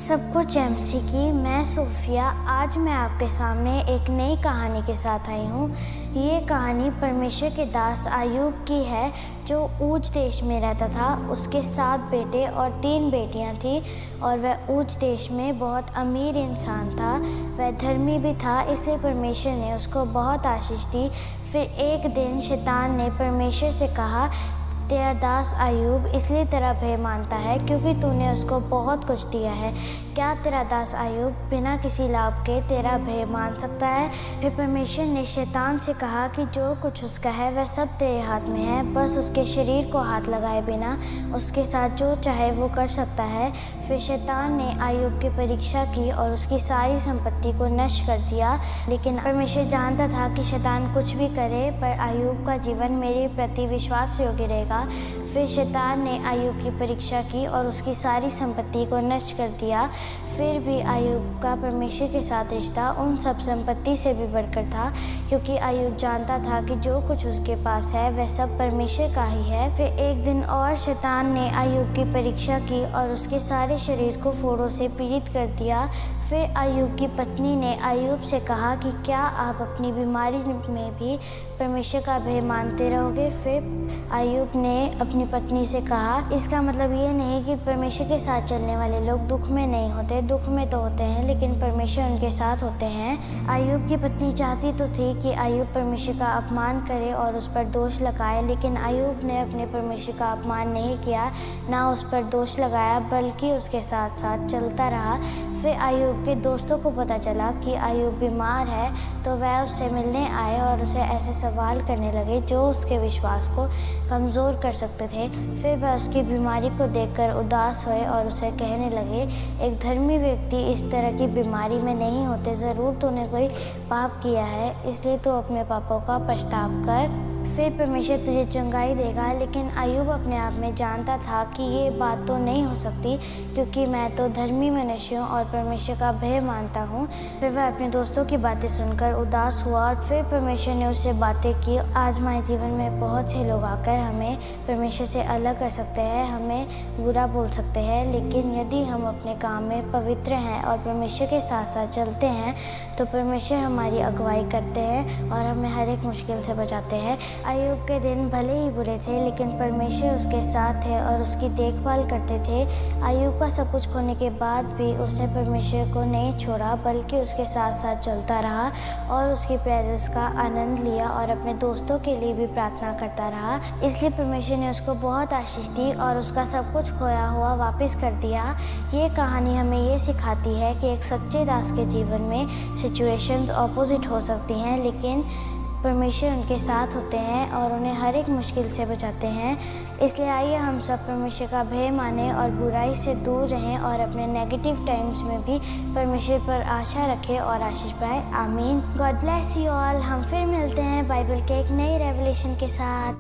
सब कुछ एमसी की मैं सोफिया आज मैं आपके सामने एक नई कहानी के साथ आई हूँ। ये कहानी परमेश्वर के दास अय्यूब की है जो ऊज देश में रहता था। उसके 7 बेटे और 3 बेटियाँ थीं और वह ऊज देश में बहुत अमीर इंसान था। वह धर्मी भी था, इसलिए परमेश्वर ने उसको बहुत आशीष दी। फिर एक दिन शैतान ने परमेश्वर से कहा, तेरा दास अय्यूब इसलिए तेरा भय मानता है क्योंकि तूने उसको बहुत कुछ दिया है। क्या तेरा दास अय्यूब बिना किसी लाभ के तेरा भय मान सकता है? फिर परमेश्वर ने शैतान से कहा कि जो कुछ उसका है वह सब तेरे हाथ में है, बस उसके शरीर को हाथ लगाए बिना उसके साथ जो चाहे वो कर सकता है। फिर शैतान ने अय्यूब की परीक्षा की और उसकी सारी संपत्ति को नष्ट कर दिया। लेकिन परमेश्वर जानता था कि शैतान कुछ भी करे पर अय्यूब का जीवन मेरे प्रति विश्वास योग्य रहेगा। फिर शैतान ने अय्यूब की परीक्षा की और उसकी सारी संपत्ति को नष्ट कर दिया। फिर भी अय्यूब का परमेश्वर के साथ रिश्ता उन सब संपत्ति से भी बढ़कर था, क्योंकि अय्यूब जानता था कि जो कुछ उसके पास है वह सब परमेश्वर का ही है। फिर एक दिन और शैतान ने अय्यूब की परीक्षा की और उसके सारे शरीर को फोड़ों से पीड़ित कर दिया। फिर अय्यूब की पत्नी ने अय्यूब से कहा कि क्या आप अपनी बीमारी में भी परमेश्वर का भय मानते रहोगे? फिर अय्यूब ने अपनी पत्नी से कहा, इसका मतलब ये नहीं कि परमेश्वर के साथ चलने वाले लोग दुख में नहीं होते, दुख में तो होते हैं लेकिन परमेश्वर उनके साथ होते हैं। अय्यूब की पत्नी चाहती तो थी कि अय्यूब परमेश्वर का अपमान करे और उस पर दोष लगाए, लेकिन अय्यूब ने अपने परमेश्वर का अपमान नहीं किया, ना उस पर दोष लगाया, बल्कि उसके साथ साथ चलता रहा। फिर अय्यूब के दोस्तों को पता चला कि अय्यूब बीमार है, तो वह उससे मिलने आए और उसे ऐसे सवाल करने लगे जो उसके विश्वास को कमज़ोर कर सकते थे। फिर वह उसकी बीमारी को देखकर उदास हुए और उसे कहने लगे, एक धर्मी व्यक्ति इस तरह की बीमारी में नहीं होते, ज़रूर तूने कोई पाप किया है, इसलिए तू अपने पापों का पछतावा कर, फिर परमेश्वर तुझे चंगाई देगा। लेकिन अय्यूब अपने आप में जानता था कि ये बात तो नहीं हो सकती, क्योंकि मैं तो धर्मी मनुष्य हूँ और परमेश्वर का भय मानता हूँ। फिर वह अपने दोस्तों की बातें सुनकर उदास हुआ और फिर परमेश्वर ने उससे बातें की। आजमाए जीवन में बहुत से लोग आकर हमें परमेश्वर से अलग कर सकते हैं, हमें बुरा बोल सकते हैं, लेकिन यदि हम अपने काम में पवित्र हैं और परमेश्वर के साथ साथ चलते हैं तो परमेश्वर हमारी अगुवाई करते हैं और हमें हर एक मुश्किल से बचाते हैं। अय्यूब के दिन भले ही बुरे थे, लेकिन परमेश्वर उसके साथ थे और उसकी देखभाल करते थे। अय्यूब का सब कुछ खोने के बाद भी उसने परमेश्वर को नहीं छोड़ा, बल्कि उसके साथ साथ चलता रहा और उसकी प्रेजेंस का आनंद लिया और अपने दोस्तों के लिए भी प्रार्थना करता रहा। इसलिए परमेश्वर ने उसको बहुत आशीष दी और उसका सब कुछ खोया हुआ वापस कर दिया। ये कहानी हमें ये सिखाती है कि एक सच्चे दास के जीवन में सिचुएशंस ऑपोजिट हो सकती हैं, लेकिन परमेश्वर उनके साथ होते हैं और उन्हें हर एक मुश्किल से बचाते हैं। इसलिए आइए हम सब परमेश्वर का भय मानें और बुराई से दूर रहें और अपने नेगेटिव टाइम्स में भी परमेश्वर पर आशा रखें और आशीष पाएं। आमीन। God bless you all. हम फिर मिलते हैं बाइबल के एक नई रेवलेशन के साथ।